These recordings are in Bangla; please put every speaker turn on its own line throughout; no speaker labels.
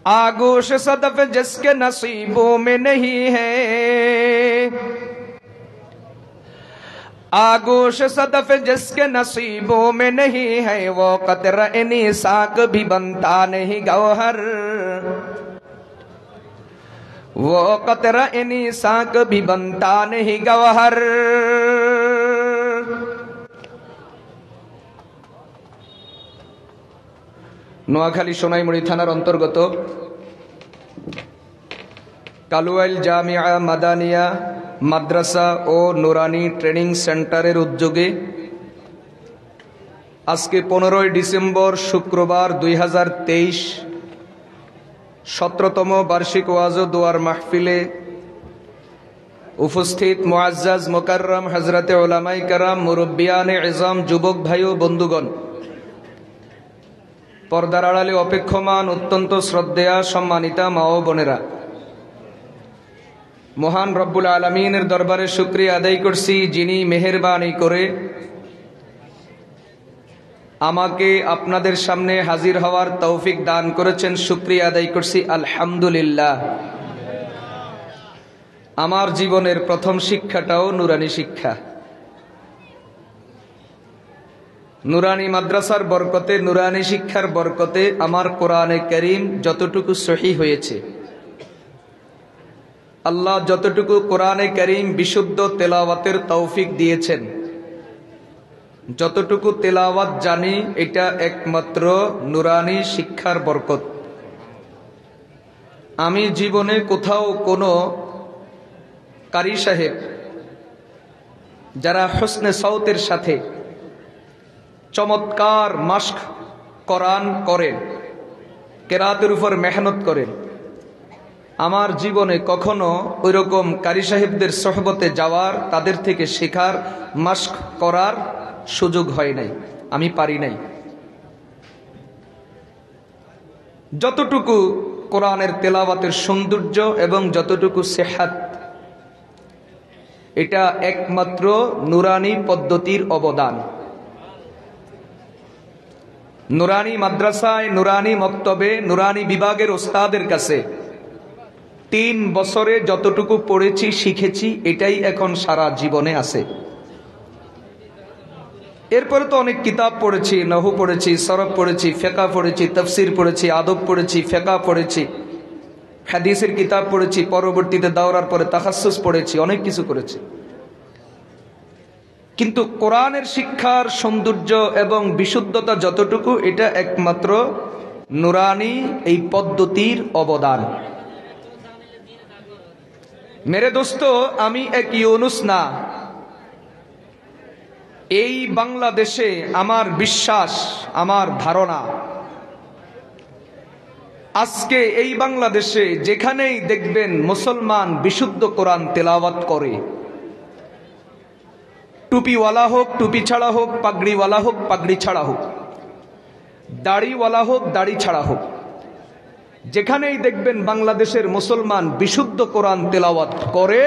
आगोश सदफ जिसके नसीबों में नहीं है, आगोश सदफ जिसके नसीबों में नहीं है, वो कतरनी साक भी बनता नहीं गौहर, वो कतरनी साक भी बनता नहीं गौहर। নোয়াখালী সোনাইমুড়ি থানার অন্তর্গত কালুয়াইল জামিয়া মাদানিয়া মাদ্রাসা ও নুরানি ট্রেনিং সেন্টারের উদ্যোগে আজকে 15 ডিসেম্বর শুক্রবার 2023 17তম বার্ষিক ওয়াজ ও দোয়ার মাহফিলে উপস্থিত মুআজ্জাজ মুকাররম হযরতে উলামায়ে কেরাম, মুরব্বিয়ানে ইজাম, যুবক ভাই ও বন্ধুগণ, পর্দার আড়ালে অপেক্ষমান অত্যন্ত শ্রদ্ধেয়া সম্মানিতা মা ও বোনেরা, মহান রব্বুল আলামিনের দরবারে শুকরিয়া আদায় করছি, যিনি মেহেরবানি করে আমাকে আপনাদের সামনে হাজির হওয়ার তৌফিক দান করেছেন। শুকরিয়া আদায় করছি আলহামদুলিল্লাহ। আমার জীবনের প্রথম শিক্ষাটাও নুরানি শিক্ষা। নুরানি মাদ্রাসার বরকতে, নুরানি শিক্ষার বরকতে আমার কোরআনে কারীম যতটুকু সহিহ হয়েছে, আল্লাহ যতটুকু কোরআনে কারীম বিশুদ্ধ তেলাওয়াতের তৌফিক দিয়েছেন, যতটুকু তেলাওয়াত জানি, এটা একমাত্র নুরানি শিক্ষার বরকত। আমি জীবনে কোথাও কোনো কারি সাহেব যারা হোসনে সাউতের সাথে চমৎকার মাশক কোরআন করেন, কেরাতের উপর মেহনত করেন, আমার জীবনে কখনো ওইরকম কারি সাহেবদের সোহবতে যাওয়ার, তাদের থেকে শেখার, মাশক করার সুযোগ হয় নাই, আমি পারি নাই। যতটুকু কোরআনের তেলাওয়াতের সৌন্দর্য এবং যতটুকু সেহাত, এটা একমাত্র নুরানি পদ্ধতির অবদান। নুরানি মাদ্রাসায়, নুরানি মক্তবে, নুরানি বিভাগের ওস্তাদের কাছে 3 বছরে যতটুকু পড়েছি, শিখেছি, এটাই এখন সারা জীবনে আছে। এরপরে তো অনেক কিতাব পড়েছি, নহু পড়েছি, সরফ পড়েছি, ফিকহ পড়েছি, তাফসীর পড়েছি, আদব পড়েছি, ফিকহ পড়েছি, হাদিসের কিতাব পড়েছি, পরবর্তীতে দাওরার পরে তাখাসসুস পড়েছি, অনেক কিছু করেছি। কিন্তু কোরআনের শিক্ষার সৌন্দর্য এবং বিশুদ্ধতা যতটুকু, এটা একমাত্র নুরানি এই পদ্ধতির অবদান। মেরে দোস্ত, আমি এক ইউনুস না। এই বাংলাদেশে আমার বিশ্বাস, আমার ধারণা, আজকে এই বাংলাদেশে যেখানেই দেখবেন মুসলমান বিশুদ্ধ কোরআন তেলাওয়াত করে, টুপিওয়ালা হোক, টুপি ছাড়া হোক, পাগড়িওয়ালা হোক, পাগড়ি ছাড়া হোক, দাড়িওয়ালা হোক, দাড়ি ছাড়া হোক, যেখানেই দেখবেন বাংলাদেশের মুসলমান বিশুদ্ধ কোরআন তেলাওয়াত করে,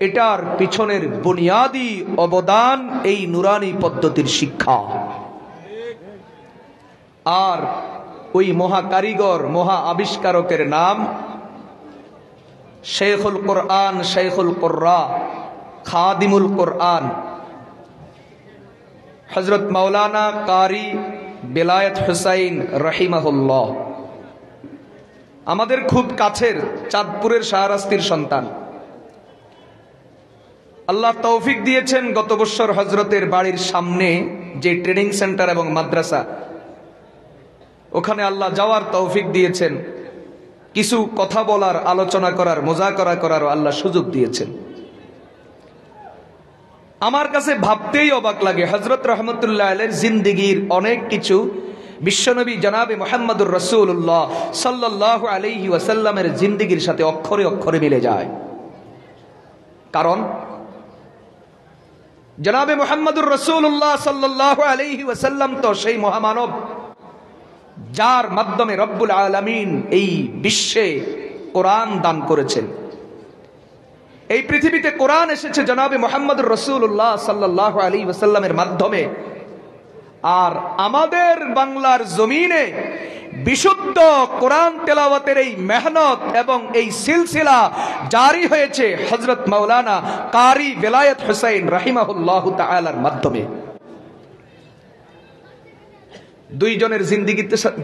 এটার পিছনের বুনিয়াদি অবদান এই নুরানি পদ্ধতির শিক্ষা। আর ওই মহা কারিগর, মহা আবিষ্কারকের নাম শেখুল কোরআন, শেখুল কুররা, খাদিমুল কোরআন, হযরত মাওলানা কারি বেলায়েত হুসাইন রাহিমাহুল্লাহ। আমাদের খুব কাছের চাঁদপুরের শাহরাস্তির সন্তান। আল্লাহ তৌফিক দিয়েছেন, গত বছর হযরতের বাড়ির সামনে যে ট্রেনিং সেন্টার এবং মাদ্রাসা, ওখানে আল্লাহ যাওয়ার তৌফিক দিয়েছেন। কিছু কথা বলার, আলোচনা করার, মুযাকারা করারও আল্লাহ সুযোগ দিয়েছেন। আমার কাছে ভাবতেই অবাক লাগে, হযরত রহমতুল্লাহ আলাইহির জিন্দেগীর অনেক কিছু বিশ্বনবী জনাবে মুহাম্মদুর রাসূলুল্লাহ সাল্লাল্লাহু আলাইহি ওয়াসাল্লামের জিন্দেগীর সাথে অক্ষরে অক্ষরে মিলে যায়। কারণ জনাবে মুহাম্মদুর রাসূলুল্লাহ সাল্লাল্লাহু আলাইহি ওয়াসাল্লাম তো সেই মহামানব, যার মাধ্যমে রব্বুল আলামিন এই বিশ্বে কোরআন দান করেছেন। এই পৃথিবীতে কোরআন এসেছে জনাবে মুহাম্মদুর রাসূলুল্লাহ সাল্লাল্লাহু আলাইহি ওয়াসাল্লামের মাধ্যমে। আর আমাদের বাংলার জমিনে বিশুদ্ধ কোরআন তেলাওয়াতের এই মেহনত এবং এই সিলসিলা জারি হয়েছে হযরত মাওলানা কারি বেলায়েত হুসাইন রাহিমাহুল্লাহু তাআলার মাধ্যমে। দুইজনের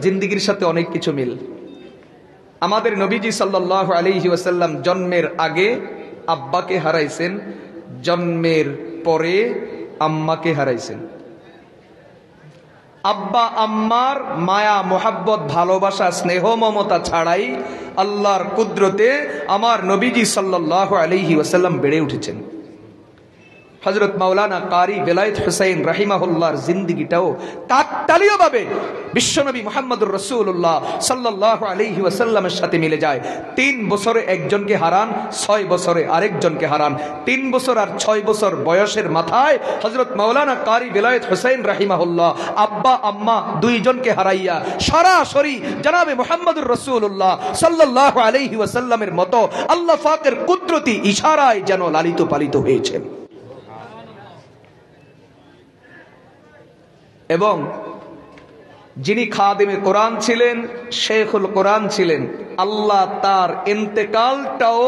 জিন্দেগীর সাথে অনেক কিছু মিল। আমাদের নবীজি সাল্লাল্লাহু আলাইহি ওয়াসাল্লাম জন্মের আগে আব্বাকে হারাইছেন, জন্মের পরে আম্মাকে হারাইছেন। আব্বা আম্মার মায়া মোহাব্বত ভালোবাসা স্নেহ মমতা ছাড়াই আল্লাহর কুদরতে আমার নবীজি সাল্লাল্লাহু আলাইহি ওয়াসাল্লাম বেড়ে উঠেছেন। হযরত মাওলানা কারি বেলায়েত হুসাইন রাহিমাহুল্লাহর জিন্দেগিটাও কাকতালীয়ভাবে বিশ্বনবী মুহাম্মদুর রাসূলুল্লাহ সাল্লাল্লাহু আলাইহি ওয়াসাল্লামের সাথে মিলে যায়। 3 বছরে একজনকে হারান, 6 বছরে আরেকজনকে হারান। 3 বছর আর 6 বছর বয়সের মাথায় হযরত মাওলানা কারি বেলায়েত হুসাইন রাহিমাহুল্লাহ আব্বা আম্মা দুইজনকে হারাইয়া সরাসরি জনাবে মুহাম্মদুর রাসূলুল্লাহ সাল্লাল্লাহু আলাইহি ওয়াসাল্লামের মতো আল্লাহ পাকের কুদরতি ইশারায় যেন লালিত পালিত হয়েছেন। এবং যিনি খাদেমে কোরআন ছিলেন, শেখুল কোরআন ছিলেন, আল্লাহ তার ইন্তেকালটাও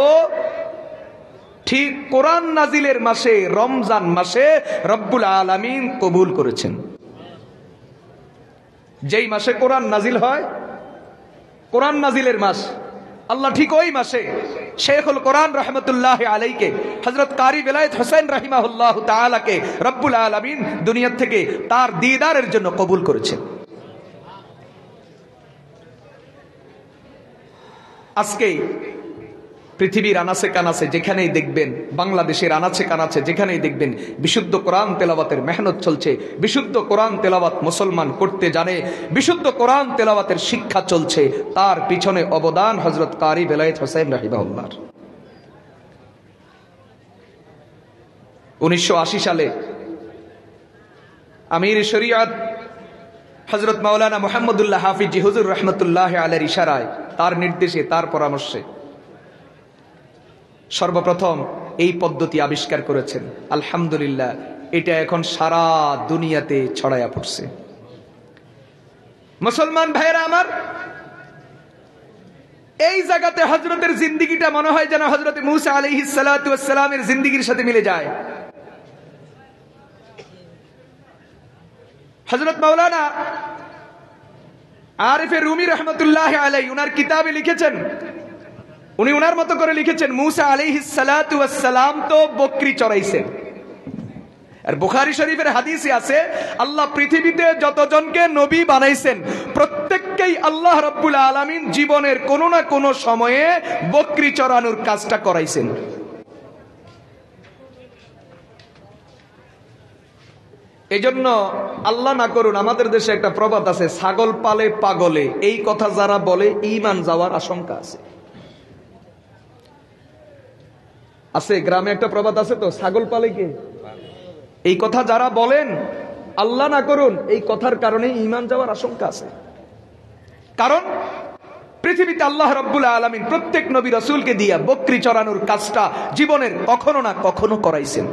ঠিক কোরআন নাজিলের মাসে রমজান মাসে রব্বুল আলামিন কবুল করেছেন। যেই মাসে কোরআন নাজিল হয়, কোরআন নাজিলের মাস, আল্লাহ ঠিক ওই মাসে শেখুল কোরআন রহমতুল্লাহ আলাইকে হযরত কারি বেলায়েত হুসাইন রাহিমাহুল্লাহ তাআলাকে রব্বুল আলামিন দুনিয়া থেকে তার দিদারের জন্য কবুল করেছেন। আজকে পৃথিবীর আনাচে কানাচে যেখানেই দেখবেন, বাংলাদেশের আনাচে কানাচে যেখানেই দেখবেন বিশুদ্ধ কোরআন তেলাওয়াতের মেহনত চলছে, বিশুদ্ধ কোরআন তেলাওয়াত মুসলমান করতে জানে, বিশুদ্ধ কোরআন তেলাওয়াতের শিক্ষা চলছে, তার পিছনে অবদান হযরত কারি বেলায়েত হুসাইন রাহিমাহুল্লাহর। 1980 সালে আমির শরীয়ত হযরত মাওলানা মুহাম্মদুল্লাহ হাফিজি হুজুর রাহমাতুল্লাহ আলাইহির ইশারায়, তার নির্দেশে, তার পরামর্শে সর্বপ্রথম এই পদ্ধতি আবিষ্কার করেছেন। আলহামদুলিল্লাহ, এটা এখন সারা দুনিয়াতে ছড়ায়া পড়ছে। মুসলমান ভাইরা আমার, এই জায়গাতে হযরতের জিন্দেগিটা মনে হয় যেন হযরত মূসা আলাইহিস সালাতু ওয়াস সালামের জিন্দেগির সাথে মিলে যায়। হযরত মাওলানা আরিফে রুমি রহমতুল্লাহ আলাইহি উনার কিতাবে লিখেছেন, উনি উনার মতো করে লিখেছেন, মূসা আলাইহিস সালাতু ওয়াস সালাম তো বকরি চড়াইছেন। আর বুখারী শরীফের হাদিসে আছে, আল্লাহ পৃথিবীতে যতজনকে নবী বানাইছেন প্রত্যেককেই আল্লাহ রাব্বুল আলামিন জীবনের কোনো না কোনো সময়ে বকরি চড়ানোর কাজটা করাইছেন। এজন্য আল্লাহ না করুন, আমাদের দেশে একটা প্রবাদ আছে, ছাগল পালে পাগলে। এই কথা যারা বলে ঈমান যাওয়ার আশঙ্কা আছে। আছে গ্রামে একটা প্রবাদ আছে তো, ছাগল পালে কে? এই কথা যারা বলেন, আল্লাহ না করুন, এই কথার কারণে ঈমান যাওয়ার আশঙ্কা আছে। কারণ পৃথিবীতে আল্লাহ রাব্বুল আলামিন প্রত্যেক নবী রাসূলকে দিয়া বকরি চড়ানোর কাজটা জীবনের কখনো না কখনো করাইছেন।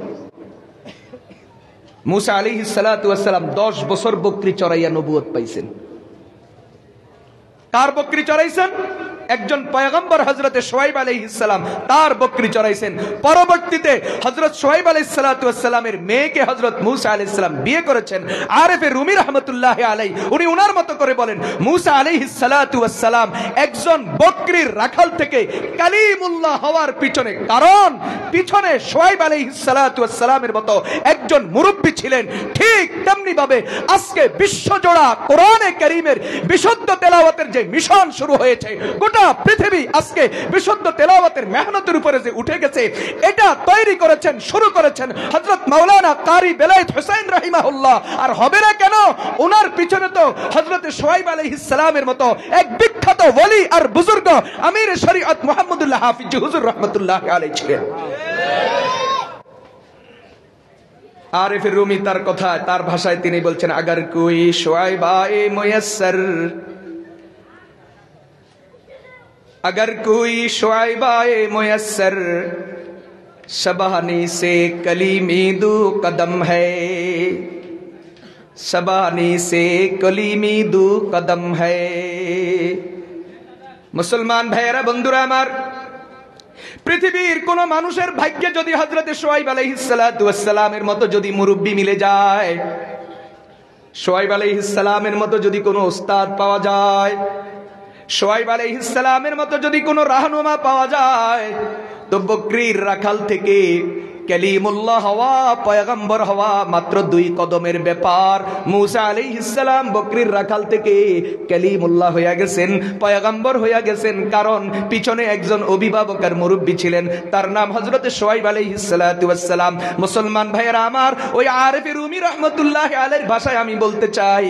মূসা আলাইহিস সালাতু ওয়াস সালাম 10 বছর বকরি চড়াইয়া নবুয়ত পাইছেন। কার বকরি চড়াইছেন? একজন পয়গম্বর হযরতে শুআয়ব আলাইহিস সালাম, তার বকরি চড়াইছেন। পরবর্তীতে হযরত শুআয়ব আলাইহিস সালাতু ওয়াস সালামের মেয়েকে হযরত মূসা আলাইহিস সালাম বিয়ে করেছেন। আরিফে রুমি রাহমাতুল্লাহি আলাইহি উনি উনার মতো করে বলেন, মূসা আলাইহিস সালাতু ওয়াস সালাম একজন বকরির রাখাল থেকে কালিমুল্লাহ হওয়ার পিছনে কারণ, পিছনে শুআয়ব আলাইহিস সালাতু ওয়াস সালামের মতো একজন মুরব্বি ছিলেন। ঠিক তেমনি ভাবে আজকে বিশ্বজোড়া কোরআনে কারীমের বিশুদ্ধ তেলাওয়াতের যে মিশন শুরু হয়েছে, গোটা পৃথিবী আজকে বিশুদ্ধ তেলাওয়াতের মেহনতের উপরে যে উঠে গেছে, এটা তৈরি করেছেন, শুরু করেছেন হযরত মাওলানা কারি বেলায়েত হুসাইন রাহিমাহুল্লাহ। আর হবে না কেন? ওনার পিছনে তো হযরত শুআয়ব আলাইহিস সালামের মতো এক বিখ্যাত ওলি আর বুজুর্গ আমির শরীয়ত মুহাম্মদুল্লাহ হাফিজ হুজুর রাহমাতুল্লাহ আলাইহি ছিলেন। আরিফে রুমি তার কথা, তার ভাষায় তিনি বলছেন, আগার কোই শুআয়ব আয়ে মুয়াসসর, अगर कोई शुआइब आए मुयस्सर, शबानी से कलीमी दो कदम है, शबानी से कलीमी दो कदम है। মুসলমান ভাইয়েরা, বন্ধুরা আমার, পৃথিবীর কোন মানুষের ভাগ্যে যদি হযরত শুআয়ব আলাইহিস সালাতু ওয়াস সালামের মতো যদি মুরব্বি মিলে যায়, শুআয়ব আলাইহিস সালামের মতো যদি কোনো ওস্তাদ পাওয়া যায়, শুআয়ব আলাইহিস সালামের মতো যদি কোনো রাহনুমা পাওয়া যায়, তো বকরির রাখাল থেকে কালিমুল্লাহ হওয়া, পয়গম্বর হওয়া মাত্র 2 কদমের ব্যাপার। মূসা আলাইহিস সালাম বকরির রাখাল থেকে কালিমুল্লাহ হয়ে গেছেন, পয়গম্বর হয়ে গেছেন, কারণ পিছনে একজন অভিভাবক আর মুরব্বি ছিলেন, তার নাম হযরত শুআয়ব আলাইহিস সালাতু ওয়াস সালাম। মুসলমান ভাইয়েরা আমার, ওই আরেফে রুমি রহমাতুল্লাহি আলাইহির ভাষায় আমি বলতে চাই,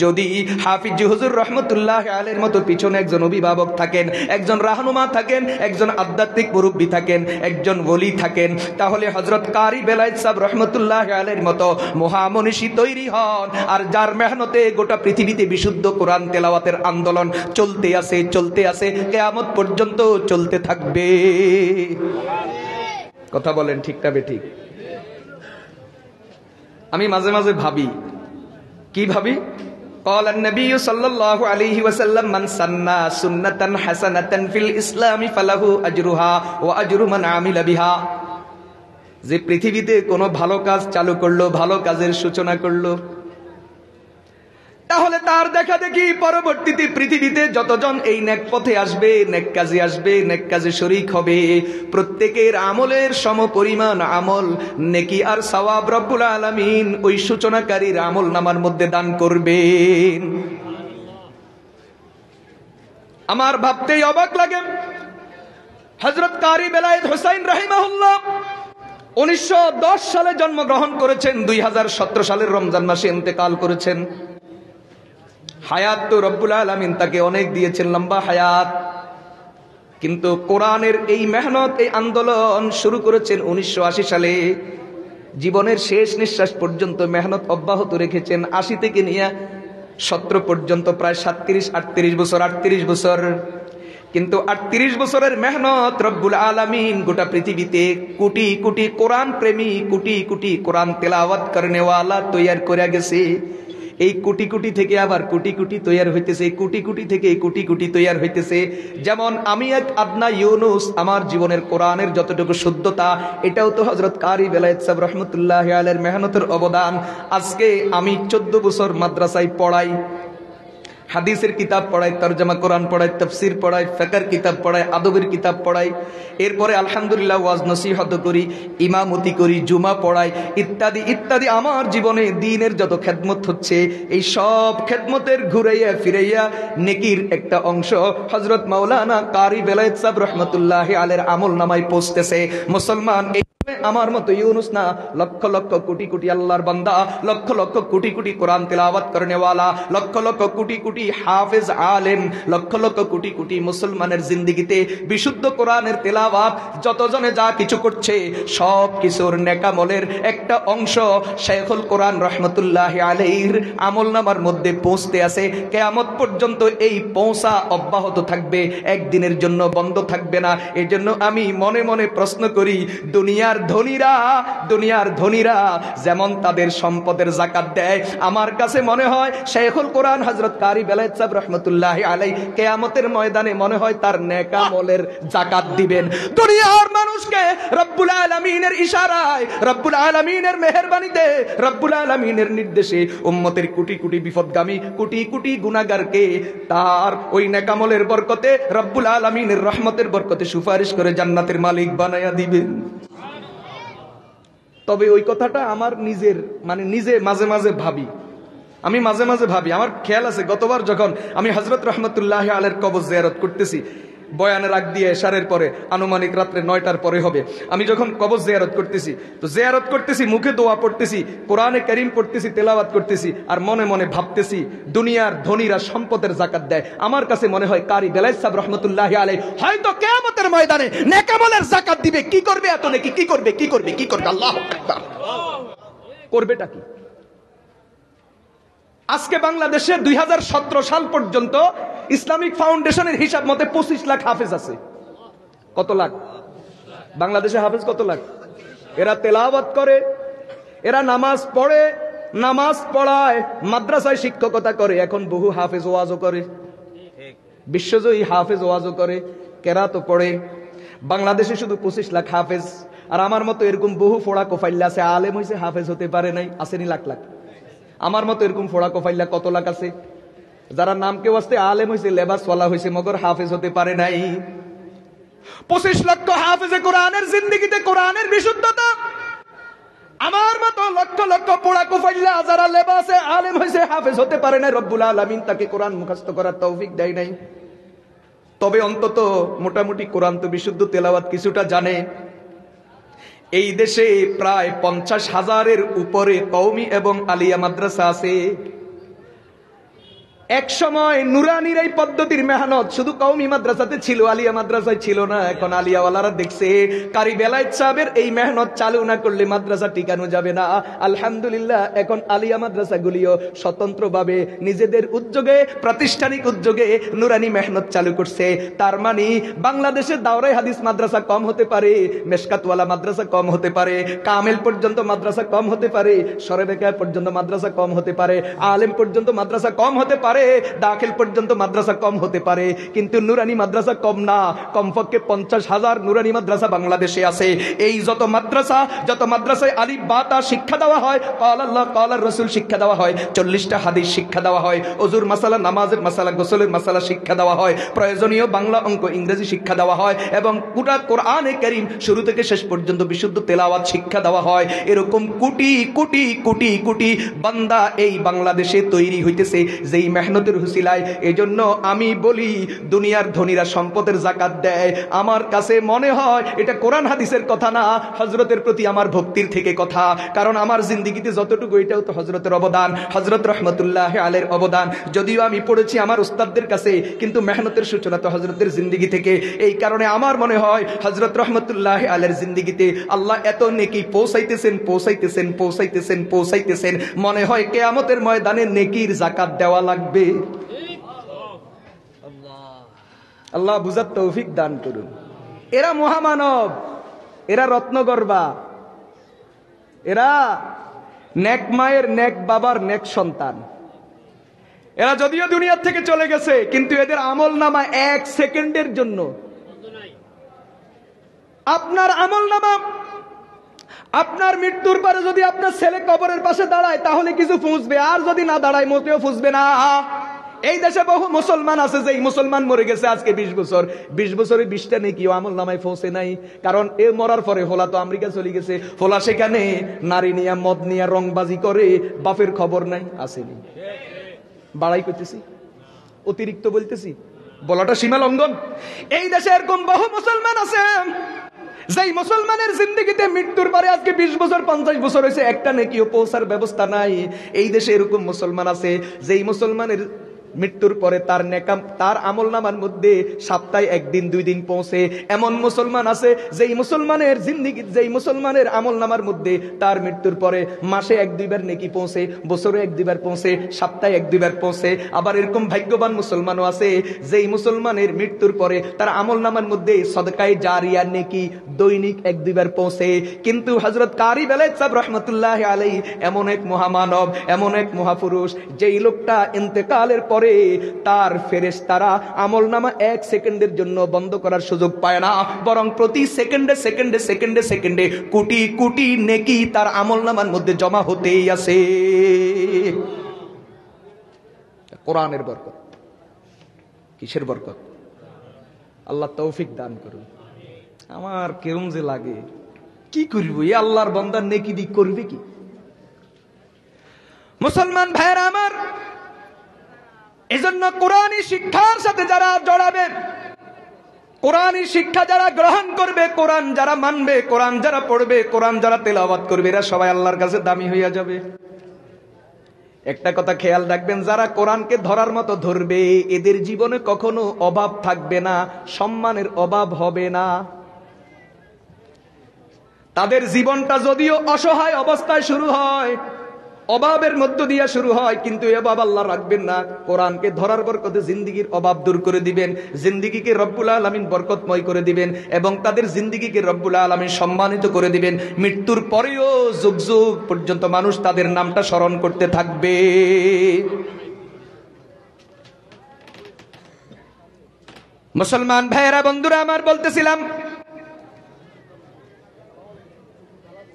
যদি হাফিজ হুজুর রহমাতুল্লাহি আলাইহির মতো পিছনে একজন অভিভাবক থাকেন, একজন রাহনুমা থাকেন, একজন আধ্যাত্মিক মুরব্বি থাকেন, একজন ওলি থাকেন, তাহলে হযরত কারি বেলায়েত সাহেব রহমাতুল্লাহি আলাইহির মতো মহামনীষী তৈরি হন, আর যার মেহনতে গোটা পৃথিবীতে বিশুদ্ধ কোরআন তেলাওয়াতের আন্দোলন চলতে আছে, কিয়ামত পর্যন্ত চলতে থাকবে। কথা বলেন ঠিক না বেঠিক? আমি মাঝে মাঝে ভাবি, কি ভাবি? قال النبي صلى الله عليه وسلم من سن سنة حسنة في الإسلام فله أجرها وأجر من عمل بها। যে পৃথিবীতে কোনো ভালো কাজ চালু করলো, ভালো কাজের সূচনা করলো, তাহলে তার দেখা দেখি পরবর্তীতে পৃথিবীতে যতজন এই নেক পথে আসবে, নেক কাজে শরীক হবে, প্রত্যেকের আমলের সমপরিমাণ আমল, নেকি আর সওয়াব রব্বুল আলামিন ওই সূচনাকারীর আমল নামার মধ্যে দান করবেন। আমার ভাবতেই অবাক লাগে, হযরত কারি বেলায়েত হুসাইন রাহিমাহুল্লাহ 1910 সালে জন্মগ্রহণ করেছেন, 2017 সালের রমজান মাসে ইন্তেকাল করেছেন। হায়াত তো রব্বুল আলামিন তাকে অনেক দিয়েছেন, লম্বা হায়াত, কিন্তু কোরআনের এই মেহনত, এই আন্দোলন শুরু করেছেন 1980 সালে। জীবনের শেষ নিঃশ্বাস পর্যন্ত মেহনত অব্যাহত রেখেছেন, 80 থেকে নিয়ে 17 পর্যন্ত, প্রায় 38 বছর। কিন্তু 38 বছরের মেহনত রব্বুল আলামিন গোটা পৃথিবীতে কোটি কোটি কোরআন প্রেমী, কোটি কোটি কোরআন তেলাওয়াত করনেওয়ালা তৈয়ার করে গেছে। এই কোটি কোটি থেকে আবার কোটি কোটি তৈয়ার হইতেছে, কোটি কোটি থেকে কোটি কোটি তৈয়ার হইতেছে। যেমন আমি এক আদনা ইউনুস, আমার জীবনের কোরআনের যতটুকু শুদ্ধতা, এটাও তো হযরত কারি বেলায়েত সাহেব রহমাতুল্লাহি আলাইহির মেহনতের অবদান। আজকে আমি 14 বছর মাদ্রাসায় পড়াই, হাদিসের কিতাব পড়াই, তরজমা কোরআন পড়াই, তাফসীর পড়াই, ফিকহের কিতাব পড়াই, আদবের কিতাব পড়াই, এরপরে আলহামদুলিল্লাহ ওয়াজ নসিহত করি, ইমামতি করি, জুমা পড়াই, ইত্যাদি ইত্যাদি। আমার জীবনে দ্বীনের যত খেদমত হচ্ছে, এই সব খেদমতের ঘুরাইয়া ফিরাইয়া নেকির একটা অংশ হযরত মাওলানা কারি বেলায়েত সাহেব রহমাতুল্লাহি আলাইহির আমল নামায় পৌঁছতেছে। মুসলমান, আমার মতো ইউনুস না, লক্ষ লক্ষ কোটি কোটি আল্লাহর বান্দা, লক্ষ লক্ষ কোটি কোটি কোরআন তেলাওয়াত করনেওয়ালা, লক্ষ লক্ষ কোটি কোটি হাফেজ আলেম, লক্ষ লক্ষ কোটি কোটি মুসলমানের জিন্দেগিতে বিশুদ্ধ কোরআনের তেলাওয়াত যতজনে যা কিছু করছে, সব কিছুর নেকামলের একটা অংশ শাইখুল কোরআন রহমাতুল্লাহি আলাইহির আমলনামার মধ্যে পৌঁছতে আছে। কিয়ামত পর্যন্ত এই পৌঁছা অব্যাহত থাকবে, একদিনের জন্য বন্ধ থাকবে না। এজন্য আমি মনে মনে প্রশ্ন করি, দুনিয়ার ধনীরা যেমন তাদের সম্পদের যাকাত দেয়, আমার কাছে মনে হয় শাইখুল কোরআন হযরত কারি বেলায়েত সাহেব রহমাতুল্লাহি আলাইহি কিয়ামতের ময়দানে মনে হয় তার নেক আমলের যাকাত দিবেন। দুনিয়ার মানুষকে রব্বুল আলামিনের ইশারায়, রব্বুল আলামিনের মেহেরবানিতে, রব্বুল আলামিনের নির্দেশে উম্মতের কোটি কোটি বিপদগামী, কোটি কোটি গুনাহগারকে তার ওই নেক আমলের বরকতে, রব্বুল আলামিনের রহমতের বরকতে সুপারিশ করে জান্নাতের মালিক বানায়া দিবেন। তবে ওই কথাটা আমার নিজে মাঝে মাঝে ভাবি, আমার খেয়াল আছে, গতবার যখন আমি হযরত রহমতুল্লাহি আলাইহির কবর জিয়ারত করতেছি, বয়ানের আগ দিয়ে এশারের পরে, আনুমানিক রাত্রে 9টার পরে হবে, আমি যখন কবর জিয়ারত করতেছি, মুখে দোয়া পড়তেছি, কোরআনে কারীম পড়তেছি, তেলাওয়াত করতেছি, আর মনে মনে ভাবতেছি দুনিয়ার ধনীরা সম্পদের যাকাত দেয়। আমার কাছে মনে হয় কারি বেলায়েত সাহেব রহমাতুল্লাহি আলাইহি হয়তো কিয়ামতের ময়দানে নেক আমলের যাকাত দিবে। কি করবে এত নেকি? কি করবে? আল্লাহু আকবার। করবেটা কি? আজকে বাংলাদেশে 2017 সাল পর্যন্ত ইসলামিক ফাউন্ডেশনের হিসাব মতে 25 লাখ হাফেজ আছে। কত লাখ? বাংলাদেশে হাফেজ কত লাখ? এরা তেলাওয়াত করে, এরা নামাজ পড়ে, নামাজ পড়ায়, মাদ্রাসায় শিক্ষকতা করে, এখন বহু হাফেজ ওয়াজও করে। বিশ্বজয়ী হাফেজ ওয়াজও করে, কেরাতও পড়ে। বাংলাদেশে শুধু 25 লাখ হাফেজ, আর আমার মতো এরকম বহু ফোড়া কোফাইল্লা আছে, আলেম হয়েছে হাফেজ হতে পারে নাই, আসেনি লাখ লাখ। আমার মতো এরকম ফোড়া কোফাইল্লা কত লাখ আছে, যারা নাম কেউ আসতে আলেম হয়েছে, লেবাসওয়ালা হয়েছে, মগর হাফেজ হতে পারে নাই। 25 লক্ষ হাফেজে কোরআনের জিন্দেগিতে কোরআনের বিশুদ্ধতা, আমার মতো লক্ষ লক্ষ পোড়া কুফাইল্লা যারা লেবাসে আলেম হয়েছে, হাফেজ হতে পারে না। রব্বুল আলামিন তাকে কোরআন মুখস্থ করার তৌফিক দেয় নাই। তবে অন্তত মোটামুটি কোরআন তো বিশুদ্ধ তেলাওয়াত কিছুটা জানে। এই দেশে প্রায় 50,000-এর উপরে কওমি এবং আলিয়া মাদ্রাসা আছে। এক সময় নুরানির এই পদ্ধতির মেহনত শুধু কওমি মাদ্রাসাতে ছিল, আলিয়া মাদ্রাসায় ছিল না। এখন আলিয়াওয়ালারা দেখছে কারি বেলায়েত সাহেবের এই মেহনত চালু না করলে মাদ্রাসা টিকানো যাবে না। আলহামদুলিল্লাহ, এখন আলিয়া মাদ্রাসাগুলিও স্বতন্ত্রভাবে নিজেদের উদ্যোগে, প্রাতিষ্ঠানিক উদ্যোগে নুরানি মেহনত চালু করছে। তার মানে বাংলাদেশে দাওরাই হাদিস মাদ্রাসা কম হতে পারে, মেশকাতওয়ালা মাদ্রাসা কম হতে পারে, কামেল পর্যন্ত মাদ্রাসা কম হতে পারে, সরেবেকা পর্যন্ত মাদ্রাসা কম হতে পারে, আলেম পর্যন্ত মাদ্রাসা কম হতে পারে, দাখিল পর্যন্ত মাদ্রাসা কম হতে পারে, কিন্তু নুরানি মাদ্রাসা কম না। কমপক্ষে 50,000 নুরানি মাদ্রাসা বাংলাদেশে আছে। এই যত মাদ্রাসায় আলিফ বা তা শিক্ষা দেওয়া হয়, ক্বাল আল্লাহ ক্বাল রাসূল শিক্ষা দেওয়া হয়, 40টা হাদিস শিক্ষা দেওয়া হয়, ওযুর মাসালা, নামাজের মাসালা, গোসলের মাসালা শিক্ষা দেওয়া হয়, প্রয়োজনীয় বাংলা, অঙ্ক, ইংরেজি শিক্ষা দেওয়া হয়, এবং পুরা কোরআনে কারীম শুরু থেকে শেষ পর্যন্ত বিশুদ্ধ তেলাওয়াত শিক্ষা দেওয়া হয়। এরকম কোটি কোটি কোটি কোটি বান্দা এই বাংলাদেশে তৈরি হইতেছে যেই মেহনতের হুসিলায়। এজন্য আমি বলি, দুনিয়ার ধনীরা সম্পদের যাকাত দেয়। আমার কাছে মনে হয় এটা কোরআন হাদিসের কথা না, হযরতের প্রতি আমার ভক্তির থেকে কথা। কারণ আমার জিন্দেগিতে যতটুকু, এটাও তো হযরতের অবদান, হযরত রহমতুল্লাহ আলাইহির অবদান। যদিও আমি পড়েছি আমার উস্তাদদের কাছে, কিন্তু মেহনতের সূচনা তো হযরতের জিন্দেগি থেকে। এই কারণে আমার মনে হয় হযরত রহমতুল্লাহ আলাইহির জিন্দেগিতে আল্লাহ এত নেকি পৌঁছাইতেছেন। মনে হয় কিয়ামতের ময়দানে নেকির যাকাত দেওয়া লাগবে। আল্লাহ বুঝার তৌফিক দান করুন। এরা মহামানব, এরা রত্নগর্বা, এরা নেক মায়ের, নেক বাবার, নেক সন্তান। এরা যদিও দুনিয়ার থেকে চলে গেছে, কিন্তু এদের আমল নামা 1 সেকেন্ডের জন্য, আপনার আমল নামা, আপনার মৃত্যুর পরে যদি আপনার ছেলে কবরের পাশে দাঁড়ায় তাহলে কিছু ফুঁসবে, আর যদি না দাঁড়ায় মোটেও ফুঁসবে না। এই দেশে বহু মুসলমান আছে যে মুসলমান মরে গেছে আজকে 20 বছর, 20 বছরে 20টা নেকি আমল নামায় পৌঁছে নাই। কারণ এ মরার পরে হোলা তো আমেরিকা চলে গেছে, হোলা সেখানে নারী নিয়া, মদ নিয়া, রংবাজি করে, বাপের খবর নাই। আসেনি, বাড়াই করতেছি, অতিরিক্ত বলতেছি, বলাটা সীমা লঙ্ঘন। এই দেশে এরকম বহু মুসলমান আছে যেই মুসলমানের জিন্দেগিতে মৃত্যুর পরে আজকে 20 বছর, 50 বছর হয়েছে, একটা নেকিও পৌঁছার ব্যবস্থা নাই। এই দেশে এরকম মুসলমান আছে যেই মুসলমানের মৃত্যুর পরে তার আমল নামার মধ্যে সপ্তাহে 1 দিন 2 দিন পৌঁছে। এমন মুসলমান আছে যেই মুসলমানের জিন্দেগি, যেই মুসলমানের আমল নামার মধ্যে তার মৃত্যুর পরে মাসে 1-2 বার নেকি পৌঁছে, বছরে 1-2 বার পৌঁছে, সপ্তাহে 1-2 বার পৌঁছে। আবার এরকম ভাগ্যবান মুসলমানও আছে যেই মুসলমানের মৃত্যুর পরে তার আমল নামার মধ্যে সদকায়ে জারিয়া নেকি দৈনিক 1-2 বার পৌঁছে। কিন্তু হযরত কারি বেলায়েত সাহেব রহমতুল্লাহ আলাইহি এমন এক মহামানব, এমন এক মহাপুরুষ, যেই লোকটা ইন্তেকালের পরে তার ফেরেশতারা আমল নামা 1 সেকেন্ডের জন্য বন্ধ করার সুযোগ পায় না, বরং প্রতি সেকেন্ডে কোটি কোটি নেকি তার আমল নামার মধ্যে জমা হতেই আছে। কোরআনের বরকত। কিসের বরকত? আল্লাহ তৌফিক দান করুন। আমার কেমন যে লাগে, কি করব এই আল্লাহর বান্দার নেকি দি করবে কি? মুসলমান ভাইরা আমার, এজন্য কোরআনী শিক্ষার সাথে যারা জড়াবে, কোরআনী শিক্ষা যারা গ্রহণ করবে, কোরআন যারা মানবে, কোরআন যারা পড়বে, কোরআন যারা তেলাওয়াত করবে, এরা সবাই আল্লাহর কাছে দামি হইয়া যাবে। একটা কথা খেয়াল রাখবেন, যারা কোরআনকে ধরার মতো ধরবে এদের জীবনে কখনো অভাব থাকবে না, সম্মানের অভাব হবে না। তাদের জীবনটা যদিও অসহায় অবস্থায় শুরু হয়, অভাবের মধ্য দিয়ে শুরু হয়, কিন্তু এ অভাব আল্লাহ রাখবেন না। কোরআনকে ধরার বরকতে জিন্দিগির অভাব দূর করে দিবেন, জিন্দিগিকে রব্বুল আলামিন বরকতময় করে দিবেন, এবং তাদের জিন্দিগিকে রব্বুল আলামিন সম্মানিত করে দিবেন। মৃত্যুর পরেও যুগ যুগ পর্যন্ত মানুষ তাদের নামটা স্মরণ করতে থাকবে। মুসলমান ভাইয়েরা, বন্ধুরা আমার, বলতেছিলাম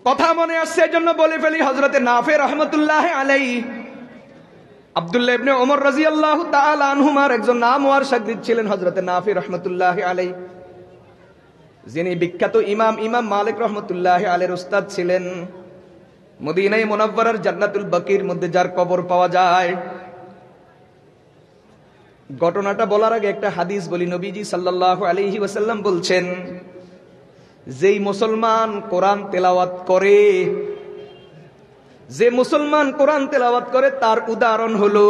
কথা মনে আসছে এজন্য বলে ফেলি। হযরতে নাফে রহমতুল্লাহ আলাইহি আব্দুল্লাহ ইবনে ওমর রাদিয়াল্লাহু তাআলা আনহুমার একজন নামওয়ার শাগির্দ ছিলেন হযরতে নাফে রহমতুল্লাহ আলাইহি, যিনি বিখ্যাত ইমাম মালিক রহমতুল্লাহ আলাইহির উস্তাদ ছিলেন। মদিনায়ে মুনাওয়ারার জান্নাতুল বাকির মধ্যে যার কবর পাওয়া যায়। ঘটনাটা বলার আগে একটা হাদিস বলি। নবীজি সাল্লাল্লাহু আলাইহি ওয়াসাল্লাম বলছেন, যেই মুসলমান কোরআন তেলাওয়াত করে, যে মুসলমান কোরআন তেলাওয়াত করে তার উদাহরণ হলো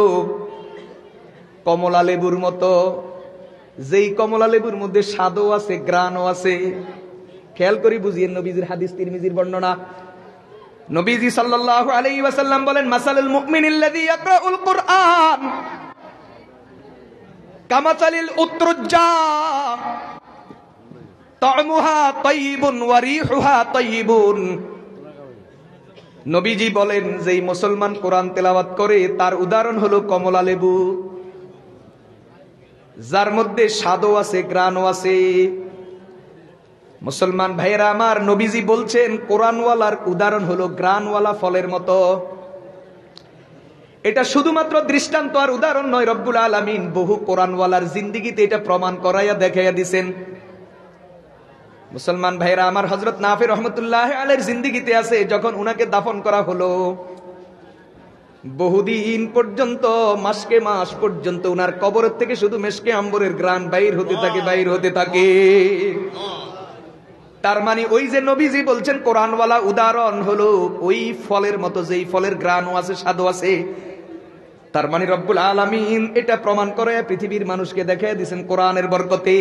কমলা লেবুর মতো, যেই কমলা লেবুর মধ্যে স্বাদও আছে, গ্রানও আছে। খেয়াল করি বুঝিয়ে নবীজির হাদিস, তিরমিজির বর্ণনা। নবীজি সাল্লাল্লাহু আলাইহি ওয়াসাল্লাম বলেন, মাসালুল মুমিনিল্লাযী ইয়াকরাউল কুরআন কামাসালিল উতরুজ্জা তা'মুহা তাইয়িবুন ওয়া রিহুহা তাইয়িবুন। নবীজি বলেন, যেই মুসলমান কোরআন তেলাওয়াত করে তার উদাহরণ হলো কমলা লেবু, যার মধ্যে স্বাদও আছে, গ্রানও আছে। মুসলমান ভাইয়েরা আমার, নবীজি বলছেন কোরআনওয়ালার উদাহরণ হলো গ্রানওয়ালা ফলের মতো। এটা শুধুমাত্র দৃষ্টান্ত আর উদাহরণ নয়, রব্বুল আলামিন বহু কোরআনওয়ালার জিন্দেগিতে এটা প্রমাণ করাইয়া দেখাইয়া দিছেন। মুসলমান ভাইরা আমার, হযরত নাফে রহমতুল্লাহ আলাইহির জিন্দেগিতে আছে, যখন উনাকে দাফন করা হলো বহুদিন পর্যন্ত, মাসকে মাস পর্যন্ত উনার কবরের থেকে শুধু মেশকে আম্বরের গ্রান বাইর হতে থাকে, বাইর হতে থাকে। তার মানে ওই যে নবীজি বলছেন কোরআনওয়ালা উদাহরণ হলো ওই ফলের মতো, যেই ফলের গ্রানও আছে, স্বাদও আছে। তার মানে রব্বুল আলামিন এটা প্রমাণ করে পৃথিবীর মানুষকে দেখাইয়া দিয়েছেন কোরআনের বরকতে।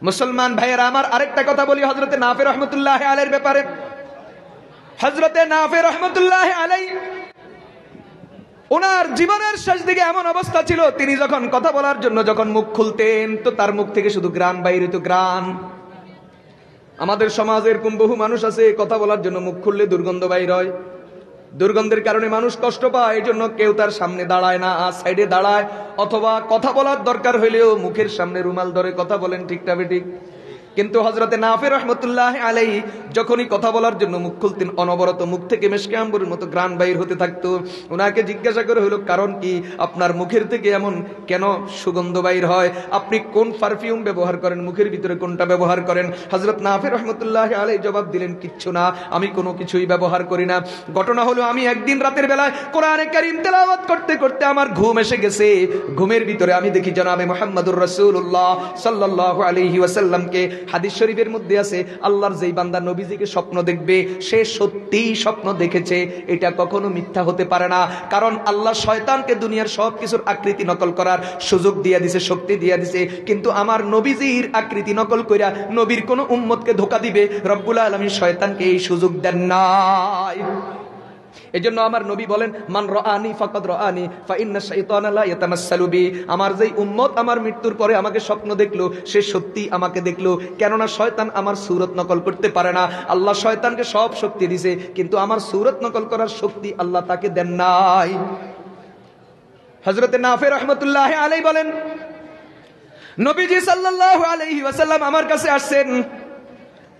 মুসলমান ভাইয়েরা আমার, আরেকটা কথা বলি হযরতে নাফে রহমতুল্লাহ আলাইহির ব্যাপারে। হযরতে নাফে রহমতুল্লাহ আলাইহি ওনার জীবনের শেষ দিকে এমন অবস্থা ছিল, তিনি যখন কথা বলার জন্য যখন মুখ খুলতেন তো তার মুখ থেকে শুধু গ্রান বাইর হতো, গ্রান। আমাদের সমাজে এরকম বহু মানুষ আছে, কথা বলার জন্য মুখ খুললে দুর্গন্ধ বাইর হয়। দুর্গন্ধের কারণে মানুষ কষ্ট পায়, এই জন্য কেউ তার সামনে দাঁড়ায় না, সাইডে দাঁড়ায়, অথবা কথা বলার দরকার হইলেও মুখের সামনে রুমাল ধরে কথা বলেন, ঠিকটা বেঠিক। কিন্তু হযরতে নাফে রহমতুল্লাহ আলাইহি যখনই কথা বলার জন্য মুখ খুলতেন, অনবরত মুখ থেকে মেশকে আম্বরের মতো গ্রান বাইর হতে থাকতো। ওনাকে জিজ্ঞাসা করে হলো, কারণ কি? আপনার মুখের থেকে এমন কেন সুগন্ধ বাইর হয়? আপনি কোন পারফিউম ব্যবহার করেন? মুখের ভিতরে কোনটা ব্যবহার করেন? হযরত নাফে রহমতুল্লাহ আলাইহি জবাব দিলেন, কিচ্ছু না, আমি কোনো কিছুই ব্যবহার করি না। ঘটনা হলো, আমি একদিন রাতের বেলায় কোরআনে কারীম তেলাওয়াত করতে করতে আমার ঘুম এসে গেছে। ঘুমের ভিতরে আমি দেখি জনাবে মুহাম্মদুর রাসূলুল্লাহ সাল্লাল্লাহু আলাইহি ওয়াসাল্লামকে। হাদিস শরীফের মধ্যে আছে, আল্লাহর যেই বান্দা নবীজিকে স্বপ্ন দেখবে সে সত্যিই স্বপ্ন দেখেছে, এটা কখনো মিথ্যা হতে পারে না। কারণ আল্লাহ শয়তানকে দুনিয়ার সব কিছুর আকৃতি নকল করার সুযোগ দিয়ে দিছে, শক্তি দিয়ে দিছে, কিন্তু আমার নবীজির আকৃতি নকল কইরা নবীর কোন উম্মতকে ধোঁকা দিবে রব্বুল আলামিন শয়তানকে এই সুযোগ দেন নাই। এজন্য আমার নবী বলেন, মান রাআনি ফাকাদ রাআনি ফা ইন্না শাইতানা লা ইয়াতামাসসালু বি। আমার যেই উম্মত আমার মৃত্যুর পরে আমাকে স্বপ্ন দেখলো সে সত্যি আমাকে দেখলো, কেননা শয়তান আমার সূরত নকল করতে পারে না। আল্লাহ শয়তানকে সব শক্তি দিয়েছে, কিন্তু আমার সূরত নকল করার শক্তি আল্লাহ তাকে দেন নাই। হযরতে নাফে রহমতুল্লাহ আলাইহি বলেন, নবীজি সাল্লাল্লাহু আলাইহি ওয়াসাল্লাম আমার কাছে আসছেন,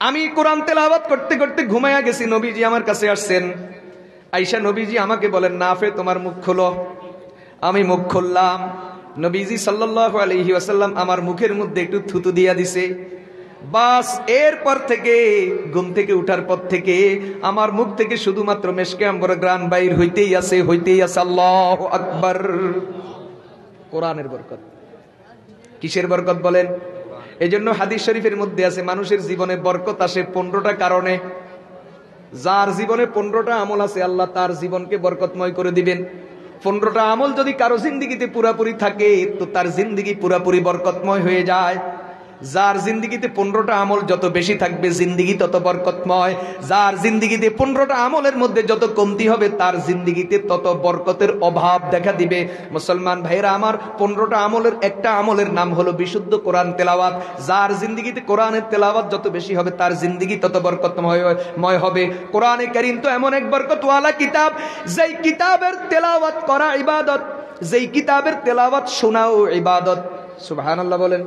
আমি কোরআন তেলাওয়াত করতে করতে ঘুমায়া গেছি, নবীজি আমার কাছে আসছেন। আয়েশা নবীজি আমাকে বলেন, নাফে তোমার মুখ খোলো। আমি মুখ খুললাম, নবীজি সাল্লাল্লাহু আলাইহি ওয়াসাল্লাম আমার মুখের মধ্যে একটু থুতু দিয়া দিছে। বাস এরপর থেকে, ঘুম থেকে উঠার পর থেকে আমার মুখ থেকে শুধুমাত্র মেশকে আম্বর গ্রান বাইর হইতেই আছে, হইতেই আছে। আল্লাহু আকবার। কোরআনের বরকত। কিসের বরকত বলেন? এজন্য হাদিস শরীফের মধ্যে আছে, মানুষের জীবনে বরকত আসে 15টা কারণে। যার জীবনে 15টা আমল আছে আল্লাহ তার জীবনকে বরকতময় করে দিবেন। 15টা আমল যদি কারো জিন্দেগিতে পুরাপুরি থাকে তো তার জিন্দেগি পুরাপুরি বরকতময় হয়ে যায়। যার জিন্দেগিতে 15টা আমল যত বেশি থাকবে জিন্দেগি তত বরকতময়। যার জিন্দেগিতে 15টা আমলের মধ্যে যত কমতি হবে তার জিন্দেগিতে তত বরকতের অভাব দেখা দিবে। মুসলমান ভাইরা আমার, 15টা আমলের একটা আমলের নাম হলো বিশুদ্ধ কোরআন তেলাওয়াত। যার জিন্দেগিতে কোরআনের তেলাওয়াত যত বেশি হবে তার জিন্দেগি তত বরকতময় হবে। কোরআনে কারীম তো এমন এক বরকতওয়ালা কিতাব, যেই কিতাবের তেলাওয়াত করা ইবাদত, যেই কিতাবের তেলাওয়াত শোনাও ইবাদত। সুবহানাল্লাহ বলেন।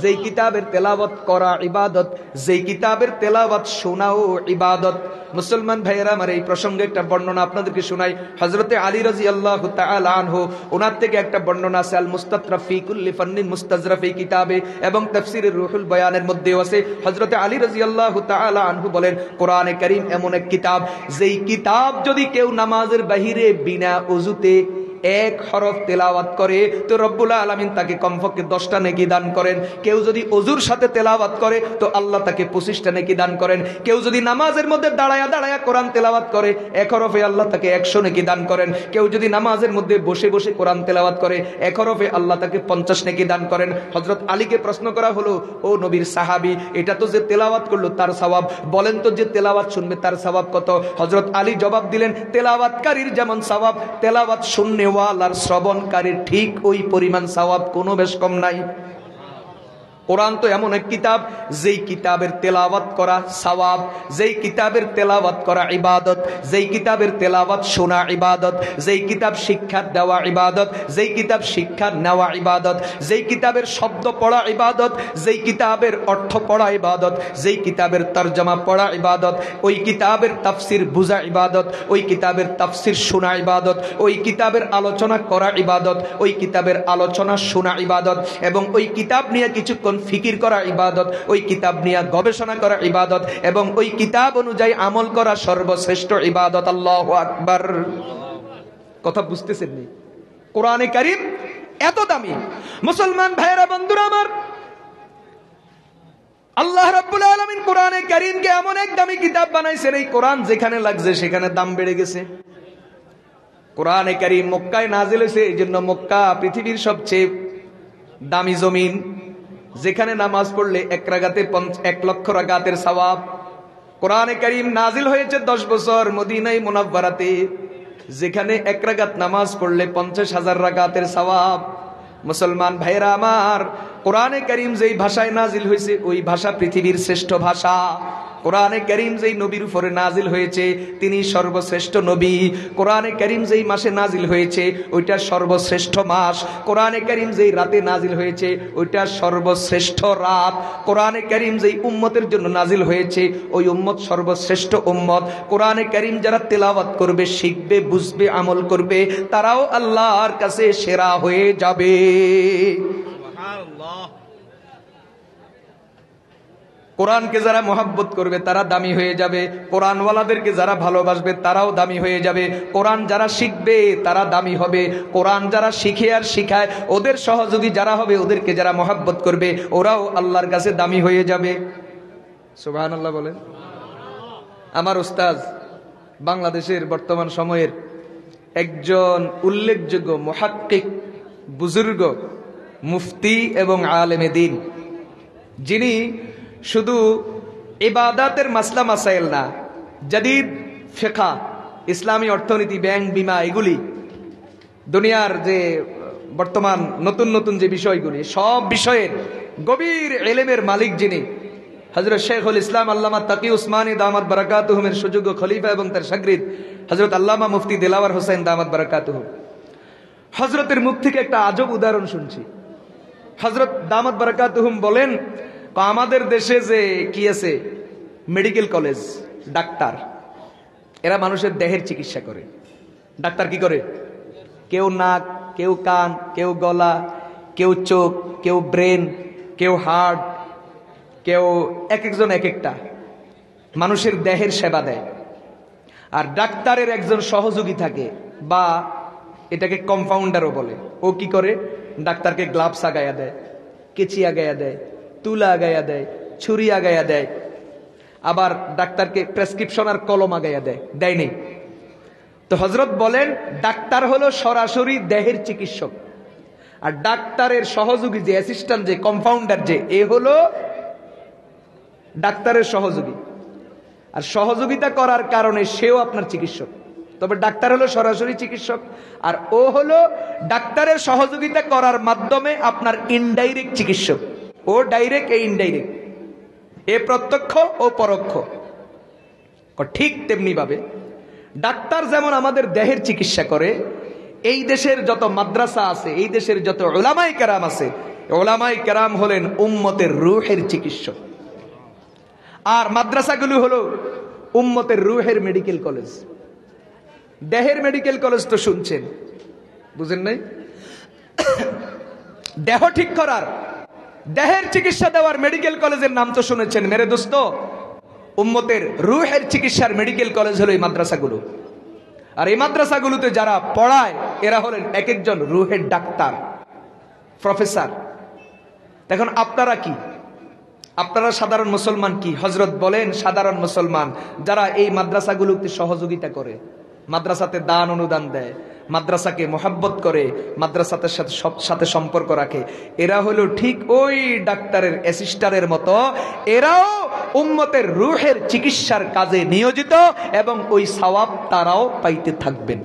যেই কিতাবের তেলাওয়াত করা ইবাদত, যেই কিতাবের তেলাওয়াত শোনাও ইবাদত। মুসলমান ভাইয়েরা আমার, এই প্রসঙ্গে একটা বর্ণনা আপনাদেরকে শোনাই। হযরতে আলী রাদিয়াল্লাহু তাআলা আনহু, ওনার থেকে একটা বর্ণনা আছে আল মুস্তাতরাফ ফি কুল্লি ফান্নিন মুস্তাজরাফ এই কিতাবে, এবং তাফসীরের রুহুল বয়ানের মধ্যেও আছে। হযরতে আলী রাদিয়াল্লাহু তাআলা আনহু বলেন, কোরআনে কারীম এমন এক কিতাব, যেই কিতাব যদি কেউ নামাজের বাহিরে বিনা ওযুতে এক হরফ তেলাওয়াত করে তো রব্বুল আলামিন তাকে কমপক্ষে 10টা নেকি দান করেন। কেউ যদি ওযুর সাথে তেলাওয়াত করে তো আল্লাহ তাকে 25টা নেকি দান করেন। কেউ যদি নামাজের মধ্যে দাঁড়ায়া দাঁড়ায়া কোরআন তেলাওয়াত করে এক হরফে আল্লাহ তাকে 100 নেকি দান করেন। কেউ যদি নামাজের মধ্যে বসে বসে কোরআন তেলাওয়াত করে এক হরফে আল্লাহ তাকে 50 নেকি দান করেন। হযরত আলীকে প্রশ্ন করা হলো, ও নবীর সাহাবী, এটা তো যে তেলাওয়াত করলো তার সওয়াব, বলেন তো যে তেলাওয়াত শুনবে তার সওয়াব কত? হযরত আলী জবাব দিলেন, তেলাওয়াতকারীর যেমন সওয়াব, তেলাওয়াত শুননে ওয়ালার শ্রবণকারীর ঠিক ওই পরিমাণ সওয়াব, কোনো বেশ কম নাই। কোরআন তো এমন এক কিতাব, যেই কিতাবের তেলাওয়াত করা সওয়াব, যেই কিতাবের তেলাওয়াত করা ইবাদত, যেই কিতাবের তেলাওয়াত শোনা ইবাদত, যেই কিতাব শিক্ষা দেওয়া ইবাদত, যেই কিতাব শিক্ষা নেওয়া ইবাদত, যেই কিতাবের শব্দ পড়া ইবাদত, যেই কিতাবের অর্থ পড়া ইবাদত, যেই কিতাবের তরজমা পড়া ইবাদত, ওই কিতাবের তাফসির বুঝা ইবাদত, ওই কিতাবের তাফসির শোনা ইবাদত, ওই কিতাবের আলোচনা করা ইবাদত, ওই কিতাবের আলোচনা শোনা ইবাদত, এবং ওই কিতাব নিয়ে কিছুক্ষণ ফিকির করা ইবাদত, ওই কিতাব নিয়ে গবেষণা করা ইবাদত, এবং ওই কিতাব অনুযায়ী আমল করা সর্বশ্রেষ্ঠ ইবাদত। আল্লাহু আকবার। কথা বুঝতেছেন নি? কোরআনে কারীম এত দামি। মুসলমান ভাইয়েরা, বন্ধুরা আমার, আল্লাহ রাব্বুল আলামিন কোরআনে কারীমকে এমন এক দামি কিতাব বানাইছেন, এই কোরআন যেখানে লাগছে সেখানে দাম বেড়ে গেছে। কোরআনে কারীম মক্কায় নাজিল হয়েছে, এই জন্য মক্কা পৃথিবীর সবচেয়ে দামি জমিন, যেখানে নামাজ পড়লে 1 রাকাতে 1 লক্ষ রাকাতের সওয়াব। কোরআনে কারীম নাজিল হয়েছে 10 বছর মদিনায় মুনাওয়ারাতে, যেখানে 1 রাকাত নামাজ পড়লে 50,000 রাকাতের সওয়াব। মুসলমান ভাইরা আমার, কোরআনে কারীম যেই ভাষায় নাজিল হয়েছে ওই ভাষা পৃথিবীর শ্রেষ্ঠ ভাষা। কোরআনে কারীম যেই নবীর উপরে নাজিল হয়েছে তিনি সর্বশ্রেষ্ঠ নবী। কোরআনে কারীম যেই মাসে নাজিল হয়েছে ওইটা সর্বশ্রেষ্ঠ মাস। কোরআনে কারীম যেই রাতে নাজিল হয়েছে ওইটা সর্বশ্রেষ্ঠ রাত। কোরআনে কারীম যেই উম্মতের জন্য নাজিল হয়েছে ওই উম্মত সর্বশ্রেষ্ঠ উম্মত। কোরআনে কারীম যারা তেলাওয়াত করবে, শিখবে, বুঝবে, আমল করবে, তারাও আল্লাহর কাছে সেরা হয়ে যাবে। কোরআনকে যারা মহব্বত করবে তারা দামি হয়ে যাবে। কোরআনওয়ালাদেরকে যারা ভালোবাসবে তারাও দামি হয়ে যাবে। কোরআন যারা শিখবে তারা দামি হবে। কোরআন যারা শিখে আর শিখায়, ওদের সহযোগী যারা হবে, ওদেরকে যারা মহব্বত করবে, ওরাও আল্লাহর কাছে দামি হয়ে যাবে। সুবহানাল্লাহ বলেন। আমার উস্তাদ, বাংলাদেশের বর্তমান সময়ের একজন উল্লেখযোগ্য মুহাক্কিক, বুজুর্গ, মুফতি এবং আলেমে দ্বীন, যিনি শুধু ইবাদাতের মাসলা মাসাইল না, জাদিদ ফিকহ, ইসলামী অর্থনীতি, ব্যাংক, বিমা, এগুলি দুনিয়ার যে বর্তমান নতুন নতুন যে বিষয়গুলি, সব বিষয়ের গভীর ইলমের মালিক যিনি, হযরত শেখুল ইসলাম আল্লামা তাকি উসমানী দামাত বারাকাতুহুমের সুযোগ্য খলিফা এবং তার শাগরিদ হযরত আল্লামা মুফতি দিলাওয়ার হোসেন দামাত বারাকাতুহু, হযরতের মুখ থেকে একটা আজব উদাহরণ শুনছি। হযরত দামাত বারাকাতুহুম বলেন, আমাদের দেশে যে কি আছে, মেডিকেল কলেজ, ডাক্তার, এরা মানুষের দেহের চিকিৎসা করে। ডাক্তার কি করে? কেউ নাক, কেউ কান, কেউ গলা, কেউ চোখ, কেউ ব্রেন, কেউ হার্ট, কেউ এক একজন এক একটা মানুষের দেহের সেবা দেয়। আর ডাক্তারের একজন সহযোগী থাকে, বা এটাকে কম্পাউন্ডারও বলে। ও কি করে? ডাক্তারকে গ্লাভস আগায়া দেয়, কেচি আগায়া দেয়, তুলা আগায়া দেয়, ছুরি আগায়া দেয়, আবার ডাক্তারকে প্রেসক্রিপশন আর কলম আগায়া দেয়, দেয় নেই? তো হযরত বলেন, ডাক্তার হলো সরাসরি দেহের চিকিৎসক, আর ডাক্তারের সহযোগী যে অ্যাসিস্ট্যান্ট, যে কম্পাউন্ডার, যে এ হলো ডাক্তারের সহযোগী। আর সহযোগিতা করার কারণে সেও আপনার চিকিৎসক। তবে ডাক্তার হলো সরাসরি চিকিৎসক, আর ও হলো ডাক্তারের সহযোগিতা করার মাধ্যমে আপনার ইনডাইরেক্ট চিকিৎসক। ও ডাইরেক্ট, এ ইনডাইরেক্ট, এ প্রত্যক্ষ, ও পরোক্ষ। ঠিক তেমনি ভাবে ডাক্তার যেমন আমাদের দেহের চিকিৎসা করে, এই দেশের যত মাদ্রাসা আছে, এই দেশের যত উলামায়ে কেরাম আছে, ওলামায়ে কেরাম হলেন উম্মতের রূহের চিকিৎসক, আর মাদ্রাসাগুলো হলো উম্মতের রূহের মেডিকেল কলেজ। দেহের মেডিকেল কলেজ তো শুনছেন, বুঝেন নাই? দেহ ঠিক করার, দেহের চিকিৎসা দেওয়ার মেডিকেল কলেজের নাম তো শুনেছেন। মেরে দোস্ত, উম্মতের রূহের চিকিৎসার মেডিকেল কলেজ হলো এই মাদ্রাসাগুলো। আর এই মাদ্রাসাগুলোতে যারা পড়ায় এরা হলেন এক একজন রূহের ডাক্তার, প্রফেসর। এখন আপনারা কি? আপনারা সাধারণ মুসলমান কি? হযরত বলেন সাধারণ মুসলমান যারা এই মাদ্রাসাগুলোতে সহযোগিতা করে, মাদ্রাসাতে দান অনুদান দেয়, মাদ্রাসাকে মোহাব্বত করে, মাদ্রাসাতে সাথে সম্পর্ক রাখে, এরা হলো ঠিক ওই ডাক্তারের অ্যাসিস্ট্যান্টের মতো, এরাও উম্মতের রূহের চিকিৎসার কাজে নিয়োজিত এবং ওই সওয়াব তারাও পাইতে থাকবেন।